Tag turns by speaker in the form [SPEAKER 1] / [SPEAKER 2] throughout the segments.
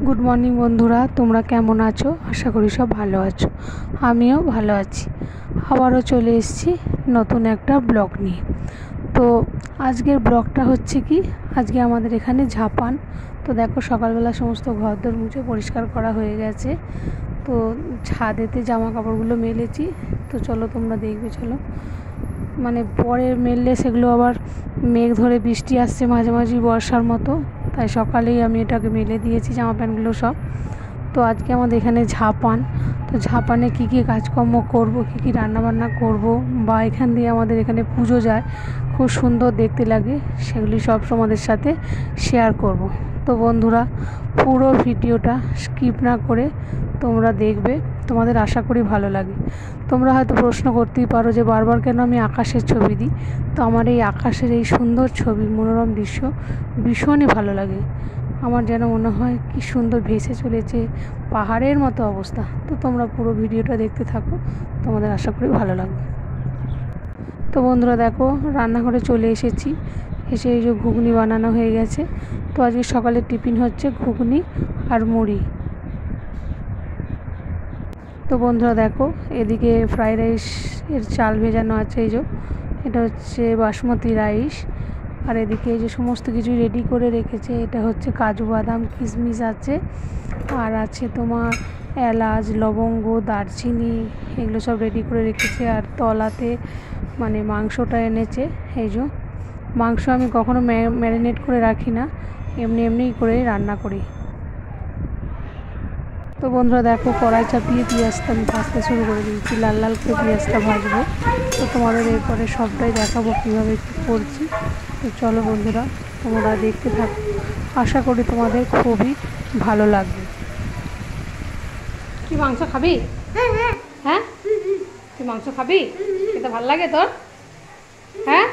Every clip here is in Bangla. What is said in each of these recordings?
[SPEAKER 1] গুড মর্নিং বন্ধুরা, তোমরা কেমন আছো? আশা করি সব ভালো আছো। আমিও ভালো আছি। আবারও চলে এসেছি নতুন একটা ব্লগ নিয়ে। তো আজকের ব্লগটা হচ্ছে কি, আজকে আমাদের এখানে ঝাপান। তো দেখো সকালবেলা সমস্ত ঘরদোর মুছে পরিষ্কার করা হয়ে গেছে। তো ছাদেতে জামা কাপড়গুলো মেলেছি। তো চলো তোমরা দেখবে, চলো। মানে পরে মেললে সেগুলো আবার মেঘ ধরে বৃষ্টি আসছে মাঝে বর্ষার মতো, তাই সকালেই আমি এটাকে মেলে দিয়েছি জামা প্যান্টগুলো সব। তো আজকে আমাদের এখানে ঝাপান। তো ঝাপানে কী কী কাজকর্ম করব, কী কী রান্নাবান্না করব, বা এখান দিয়ে আমাদের এখানে পুজো যায়, খুব সুন্দর দেখতে লাগে, সেগুলি সব তোমাদের সাথে শেয়ার করব। তো বন্ধুরা, পুরো ভিডিওটা স্কিপ না করে তোমরা দেখবে, তোমাদের আশা করি ভালো লাগে। তোমরা হয়তো প্রশ্ন করতেই পারো যে বারবার কেন আমি আকাশের ছবি দিই। তো আমার এই আকাশের এই সুন্দর ছবি, মনোরম দৃশ্য ভীষণই ভালো লাগে। আমার যেন মনে হয় কি সুন্দর ভেসে চলেছে, পাহাড়ের মতো অবস্থা। তো তোমরা পুরো ভিডিওটা দেখতে থাকো, তোমাদের আশা করি ভালো লাগবে। তো বন্ধুরা দেখো, রান্নাঘরে চলে এসেছি। এসে এই যে ঘুগনি বানানো হয়ে গেছে। তো আজকে সকালের টিফিন হচ্ছে ঘুগনি আর মুড়ি। তো বন্ধুরা দেখো, এদিকে ফ্রাইড রাইসের চাল ভেজানো আছে। এই যে এটা হচ্ছে বাসমতি রাইস। আর এদিকে এই যে সমস্ত কিছু রেডি করে রেখেছে। এটা হচ্ছে কাজু বাদাম কিশমিশ আছে, আর আছে তোমার এলাচ লবঙ্গ দারচিনি, এগুলো সব রেডি করে রেখেছে। আর তলাতে মানে মাংসটা এনেছে। এই যে মাংস আমি কখনো ম্যারিনেট করে রাখি না, এমনিই করে রান্না করি। তো বন্ধুরা দেখো, কড়াই চাপিয়ে পেঁয়াজটা আমি ভাজতে শুরু করে দিয়েছি, লাল লাল করে পেঁয়াজটা ভাজবো। তো তোমাদের এরপরে সবটাই দেখাবো কীভাবে কী করছি। তো চলো বন্ধুরা, তোমরা দেখতে থাকো, আশা করি তোমাদের খুবই ভালো লাগবে। তুই মাংস খাবি? হ্যাঁ, তুই মাংস খাবি? খেতে ভালো লাগে তোর? হ্যাঁ,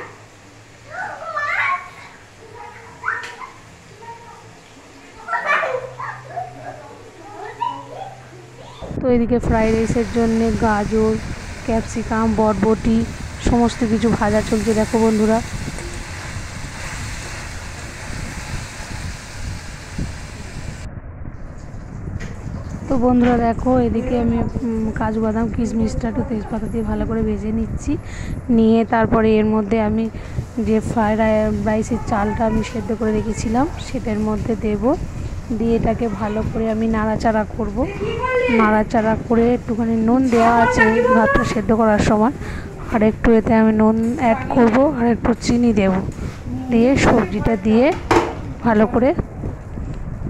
[SPEAKER 1] তো এদিকে ফ্রাইড রাইসের জন্যে গাজর ক্যাপসিকাম বরবটি সমস্ত কিছু ভাজা চলছে। দেখো বন্ধুরা, তো বন্ধুরা দেখো, এদিকে আমি কাজু বাদাম কিশমিশটা একটু তেজপাতা দিয়ে ভালো করে ভেজে নিচ্ছি। নিয়ে তারপরে এর মধ্যে আমি যে ফ্রাইড রাইসের চালটা আমি সেদ্ধ করে রেখেছিলাম সেটার মধ্যে দেব। দিয়ে এটাকে ভালো করে আমি নাড়াচাড়া করব। নাড়াচাড়া করে একটুখানি নুন দেওয়া আছে ভাতটা সেদ্ধ করার সময়, আর একটু এতে আমি নুন অ্যাড করব, আর একটু চিনি দেব। দিয়ে সবজিটা দিয়ে ভালো করে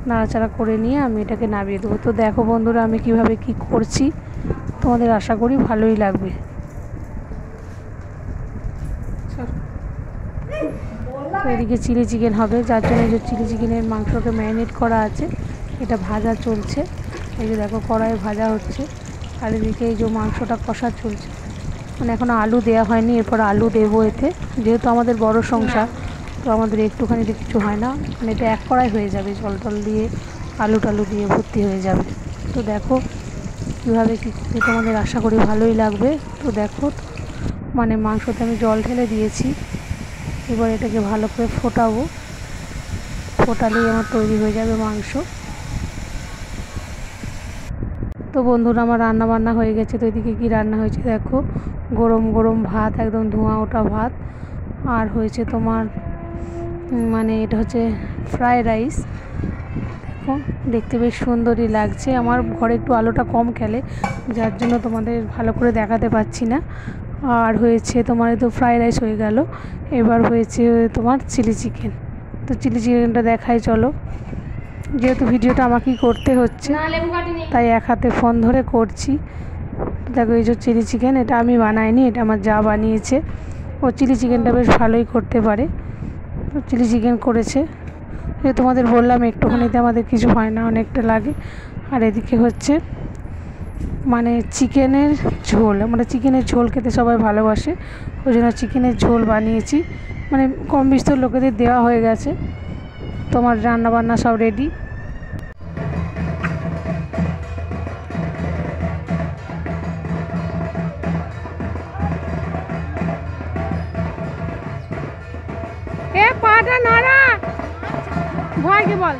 [SPEAKER 1] নাড়াচাড়া করে নিয়ে আমি এটাকে নামিয়ে দেবো। তো দেখো বন্ধুরা, আমি কিভাবে কি করছি, তোমাদের আশা করি ভালোই লাগবে। তো এদিকে চিলি চিকেন হবে, যার জন্য এই যে চিলি চিকেনের মাংসকে ম্যারিনেট করা আছে, এটা ভাজা চলছে। এই যে দেখো কড়াইয়ে ভাজা হচ্ছে, আর এদিকে এই যে মাংসটা কষা চলছে। মানে এখনও আলু দেওয়া হয়নি, এরপর আলু দেবো এতে। যেহেতু আমাদের বড় সংসার, তো আমাদের একটুখানি কিছু হয় না, মানে এটা এক কড়াই হয়ে যাবে, জল টল দিয়ে আলু টালু দিয়ে ভর্তি হয়ে যাবে। তো দেখো কীভাবে কী করতে, তোমাদের আশা করি ভালোই লাগবে। তো দেখো, মানে মাংসতে আমি জল ঢেলে দিয়েছি, এবার এটাকে ভালো করে ফোটাবো। ফোটালেই আমার তৈরি হয়ে যাবে মাংস। তো বন্ধুরা, আমার রান্না বান্না হয়ে গেছে। তো এদিকে কী রান্না হয়েছে দেখো, গরম গরম ভাত, একদম ধোঁয়া ওঠা ভাত, আর হয়েছে তোমার মানে এটা হচ্ছে ফ্রাইড রাইস। দেখো দেখতে বেশ সুন্দরই লাগছে। আমার ঘরে একটু আলোটা কম খেলে, যার জন্য তোমাদের ভালো করে দেখাতে পাচ্ছি না। আর হয়েছে তোমার তো ফ্রাইড রাইস হয়ে গেল, এবার হয়েছে তোমার চিলি চিকেন। তো চিলি চিকেনটা দেখাই চলো। যেহেতু ভিডিওটা আমাকেই করতে হচ্ছে, তাই এক হাতে ফোন ধরে করছি। দেখো এই যে চিলি চিকেন, এটা আমি বানাইনি, এটা আমার যা বানিয়েছে। ও চিলি চিকেনটা বেশ ভালোই করতে পারে। চিলি চিকেন করেছে। যে তোমাদের বললাম একটুখানিতে আমাদের কিছু হয় না, অনেকটা লাগে। আর এদিকে হচ্ছে মানে চিকেনের ঝোল, আমরা চিকেনের ঝোল খেতে সবাই ভালোবাসে, ওই জন্য চিকেনের ঝোল বানিয়েছি। মানে কম বিস্তর লোকেদের দেওয়া হয়ে গেছে। তোমার রান্না বান্না সব রেডি। পাটা নাড়া, ভয় কে বল।